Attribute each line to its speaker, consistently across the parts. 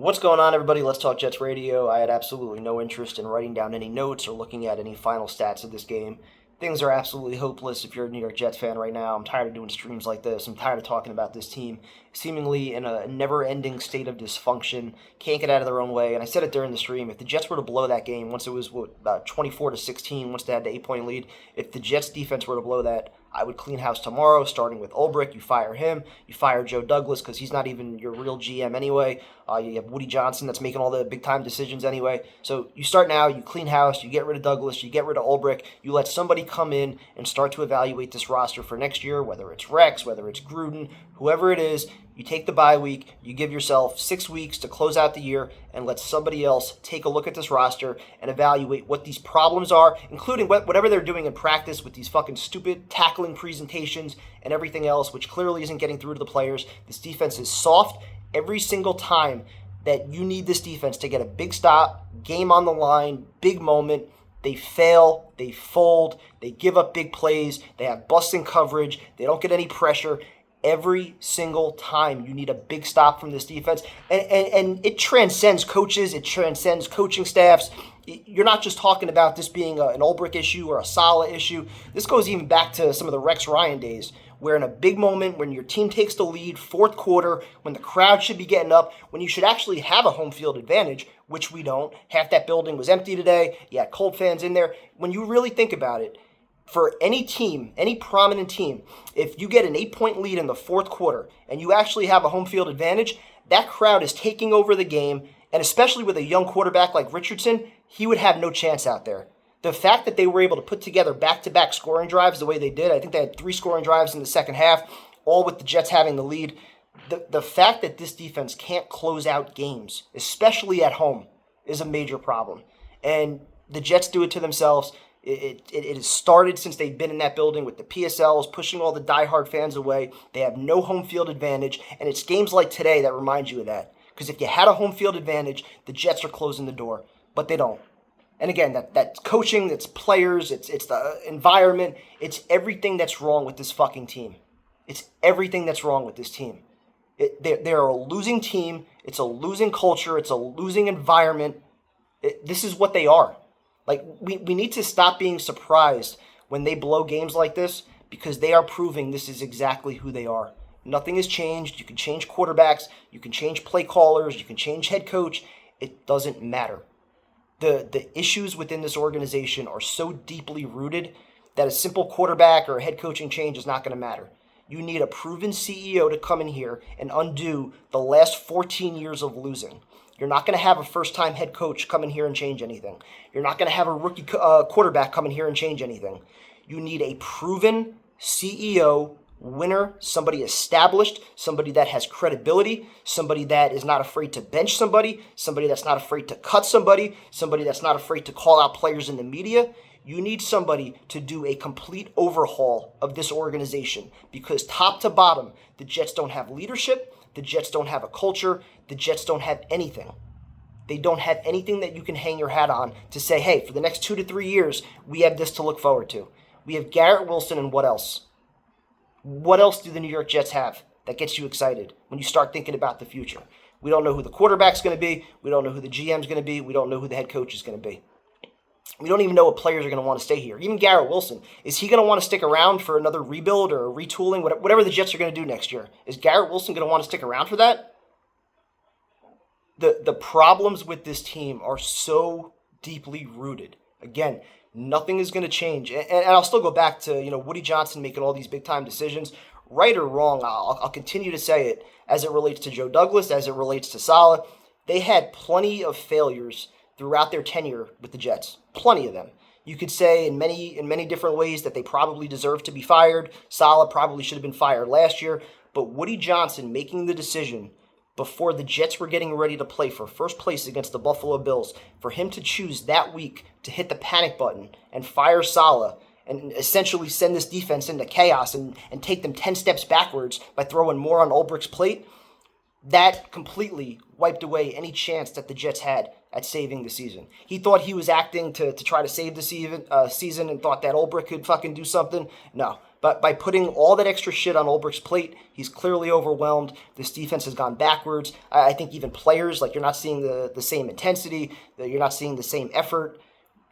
Speaker 1: What's going on, everybody? Let's Talk Jets Radio. I had absolutely no interest in writing down any notes or looking at any final stats of this game. Things are absolutely hopeless if you're a New York Jets fan right now. I'm tired of doing streams like this. I'm tired of talking about this team seemingly in a never-ending state of dysfunction. Can't get out of their own way. And I said it during the stream. If the Jets were to blow that game, once it was about 24-16, once they had the 8-point lead, if the Jets defense were to blow that, I would clean house tomorrow, starting with Ulbrich. You fire him. You fire Joe Douglas because he's not even your real GM anyway. You have Woody Johnson that's making all the big-time decisions anyway. So you start now. You clean house. You get rid of Douglas. You get rid of Ulbrich. You let somebody come in and start to evaluate this roster for next year, whether it's Rex, whether it's Gruden, whoever it is. You take the bye week, you give yourself 6 weeks to close out the year, and let somebody else take a look at this roster and evaluate what these problems are, including whatever they're doing in practice with these fucking stupid tackling presentations and everything else, which clearly isn't getting through to the players. This defense is soft every single time that you need this defense to get a big stop, game on the line, big moment. They fail, they fold, they give up big plays, they have busting coverage, they don't get any pressure. Every single time you need a big stop from this defense. And it transcends coaches. It transcends coaching staffs. You're not just talking about this being an Ulbrich issue or a Saleh issue. This goes even back to some of the Rex Ryan days, where in a big moment, when your team takes the lead, fourth quarter, when the crowd should be getting up, when you should actually have a home field advantage, which we don't. Half that building was empty today. You had Colt fans in there. When you really think about it, for any team, any prominent team, if you get an 8-point lead in the fourth quarter and you actually have a home field advantage, that crowd is taking over the game, and especially with a young quarterback like Richardson, he would have no chance out there. The fact that they were able to put together back-to-back scoring drives the way they did, I think they had 3 scoring drives in the second half, all with the Jets having the lead. The fact that this defense can't close out games, especially at home, is a major problem. And the Jets do it to themselves. It has started since they've been in that building with the PSLs, pushing all the diehard fans away. They have no home field advantage, and it's games like today that remind you of that. Because if you had a home field advantage, the Jets are closing the door, but they don't. And again, that's coaching, it's players, it's the environment, it's everything that's wrong with this fucking team. It's everything that's wrong with this team. They're a losing team, it's a losing culture, it's a losing environment. This is what they are. Like, we need to stop being surprised when they blow games like this, because they are proving this is exactly who they are. Nothing has changed. You can change quarterbacks. You can change play callers. You can change head coach. It doesn't matter. The issues within this organization are so deeply rooted that a simple quarterback or a head coaching change is not going to matter. You need a proven CEO to come in here and undo the last 14 years of losing. You're not going to have a first-time head coach come in here and change anything. You're not going to have a rookie quarterback come in here and change anything. You need a proven CEO, winner, somebody established, somebody that has credibility, somebody that is not afraid to bench somebody that's not afraid to cut somebody that's not afraid to call out players in the media. You need somebody to do a complete overhaul of this organization, because top to bottom, the Jets don't have leadership. The Jets don't have a culture. The Jets don't have anything. They don't have anything that you can hang your hat on to say, hey, for the next 2 to 3 years, we have this to look forward to. We have Garrett Wilson, and what else? What else do the New York Jets have that gets you excited when you start thinking about the future? We don't know who the quarterback's going to be. We don't know who the GM's going to be. We don't know who the head coach is going to be. We don't even know what players are going to want to stay here. Even Garrett Wilson, is he going to want to stick around for another rebuild or retooling, whatever the Jets are going to do next year? Is Garrett Wilson going to want to stick around for that? The problems with this team are so deeply rooted. Again, nothing is going to change. And I'll still go back to, Woody Johnson making all these big-time decisions. Right or wrong, I'll continue to say it as it relates to Joe Douglas, as it relates to Saleh. They had plenty of failures throughout their tenure with the Jets. Plenty of them. You could say in many different ways that they probably deserve to be fired. Saleh probably should have been fired last year. But Woody Johnson making the decision before the Jets were getting ready to play for first place against the Buffalo Bills, for him to choose that week to hit the panic button and fire Saleh and essentially send this defense into chaos and take them 10 steps backwards by throwing more on Ulbricht's plate, that completely wiped away any chance that the Jets had at saving the season. He thought he was acting to try to save the season and thought that Ulbrich could fucking do something. No. But by putting all that extra shit on Ulbrich's plate, he's clearly overwhelmed. This defense has gone backwards. I think even players, like, you're not seeing the same intensity, you're not seeing the same effort.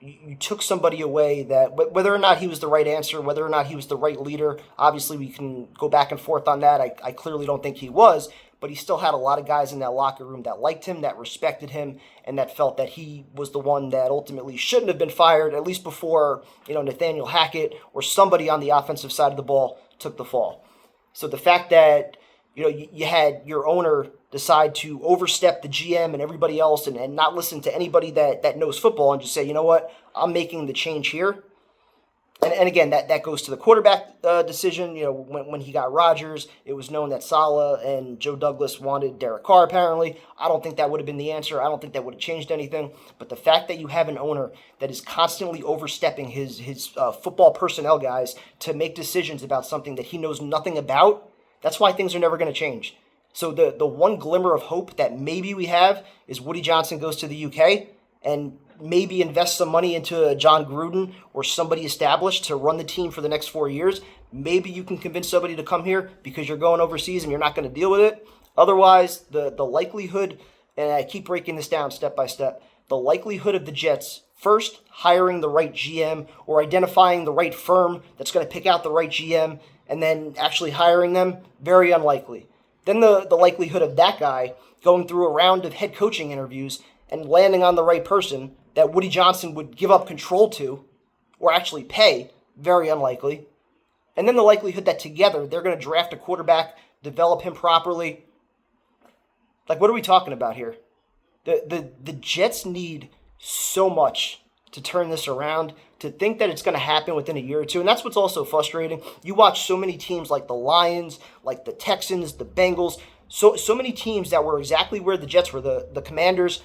Speaker 1: You took somebody away that, whether or not he was the right answer, whether or not he was the right leader, obviously we can go back and forth on that. I clearly don't think he was, but he still had a lot of guys in that locker room that liked him, that respected him, and that felt that he was the one that ultimately shouldn't have been fired, at least before, Nathaniel Hackett or somebody on the offensive side of the ball took the fall. So the fact that, you had your owner decide to overstep the GM and everybody else and not listen to anybody that knows football and just say, you know what, I'm making the change here. And again, that goes to the quarterback decision. When he got Rodgers, it was known that Saleh and Joe Douglas wanted Derek Carr, apparently. I don't think that would have been the answer. I don't think that would have changed anything. But the fact that you have an owner that is constantly overstepping his football personnel guys to make decisions about something that he knows nothing about, that's why things are never going to change. So the one glimmer of hope that maybe we have is Woody Johnson goes to the UK and maybe invest some money into John Gruden or somebody established to run the team for the next 4 years. Maybe you can convince somebody to come here because you're going overseas and you're not going to deal with it. Otherwise, the likelihood, and I keep breaking this down step by step, the likelihood of the Jets first hiring the right GM or identifying the right firm that's going to pick out the right GM and then actually hiring them, very unlikely. Then the likelihood of that guy going through a round of head coaching interviews and landing on the right person that Woody Johnson would give up control to or actually pay, very unlikely. And then the likelihood that together they're going to draft a quarterback, develop him properly. Like, what are we talking about here? The Jets need so much to turn this around, to think that it's going to happen within a year or two. And that's what's also frustrating. You watch so many teams like the Lions, like the Texans, the Bengals, so many teams that were exactly where the Jets were, the Commanders,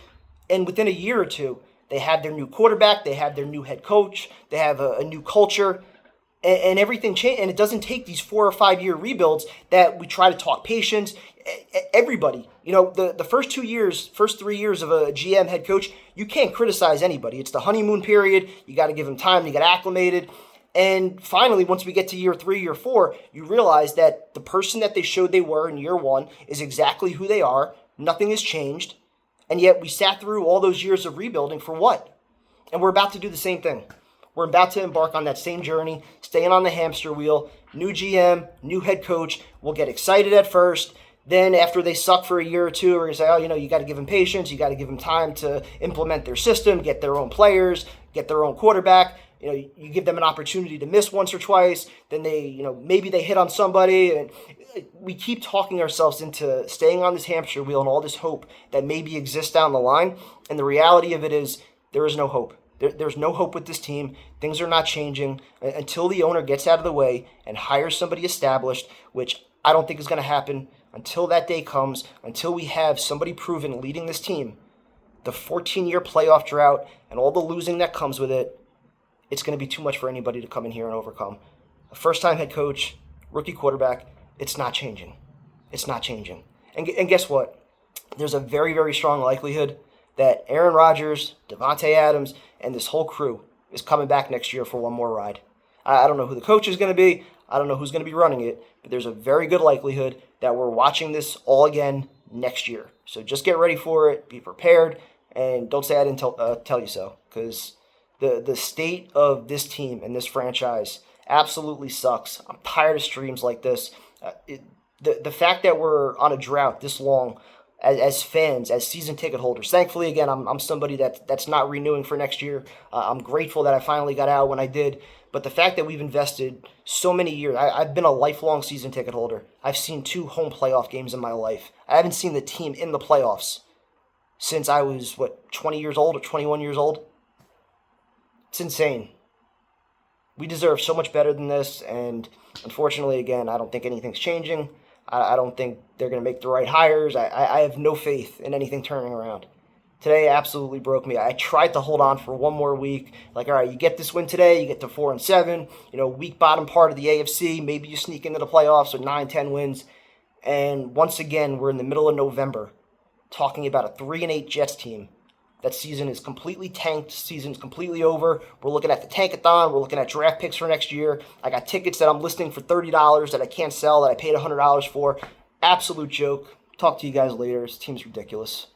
Speaker 1: and within a year or two, they have their new quarterback, they have their new head coach, they have a new culture, and everything changed. And it doesn't take these 4 or 5 year rebuilds that we try to talk patience. Everybody, the first 3 years of a GM head coach, you can't criticize anybody. It's the honeymoon period. You got to give them time to get acclimated. And finally, once we get to year 3, year 4, you realize that the person that they showed they were in year 1 is exactly who they are. Nothing has changed. And yet we sat through all those years of rebuilding for what? And we're about to do the same thing. We're about to embark on that same journey, staying on the hamster wheel. New GM, new head coach. We'll get excited at first. Then after they suck for a year or two, we're going to say, you got to give them patience. You got to give them time to implement their system, get their own players, get their own quarterback. You give them an opportunity to miss once or twice. Then they, maybe they hit on somebody. And we keep talking ourselves into staying on this hamster wheel and all this hope that maybe exists down the line. And the reality of it is there is no hope. There's no hope with this team. Things are not changing until the owner gets out of the way and hires somebody established, which I don't think is going to happen. Until that day comes, until we have somebody proven leading this team, the 14-year playoff drought and all the losing that comes with it, it's going to be too much for anybody to come in here and overcome. A first-time head coach, rookie quarterback, it's not changing. It's not changing. And guess what? There's a very, very strong likelihood that Aaron Rodgers, Davante Adams, and this whole crew is coming back next year for one more ride. I don't know who the coach is going to be. I don't know who's going to be running it, but there's a very good likelihood that we're watching this all again next year. So just get ready for it, be prepared, and don't say I didn't tell you so, because the state of this team and this franchise absolutely sucks. I'm tired of streams like this. The fact that we're on a drought this long as fans, as season ticket holders. Thankfully, again, I'm somebody that's not renewing for next year. I'm grateful that I finally got out when I did. But the fact that we've invested so many years, I've been a lifelong season ticket holder. I've seen 2 home playoff games in my life. I haven't seen the team in the playoffs since I was, 20 years old or 21 years old? It's insane. We deserve so much better than this, and unfortunately, again, I don't think anything's changing. I don't think they're going to make the right hires. I have no faith in anything turning around. Today absolutely broke me. I tried to hold on for one more week. Like, all right, you get this win today, you get to 4-7. Weak bottom part of the AFC. Maybe you sneak into the playoffs with 9-10 wins. And once again, we're in the middle of November talking about a 3-8 Jets team. That season is completely tanked. Season's completely over. We're looking at the tankathon. We're looking at draft picks for next year. I got tickets that I'm listing for $30 that I can't sell, that I paid $100 for. Absolute joke. Talk to you guys later. This team's ridiculous.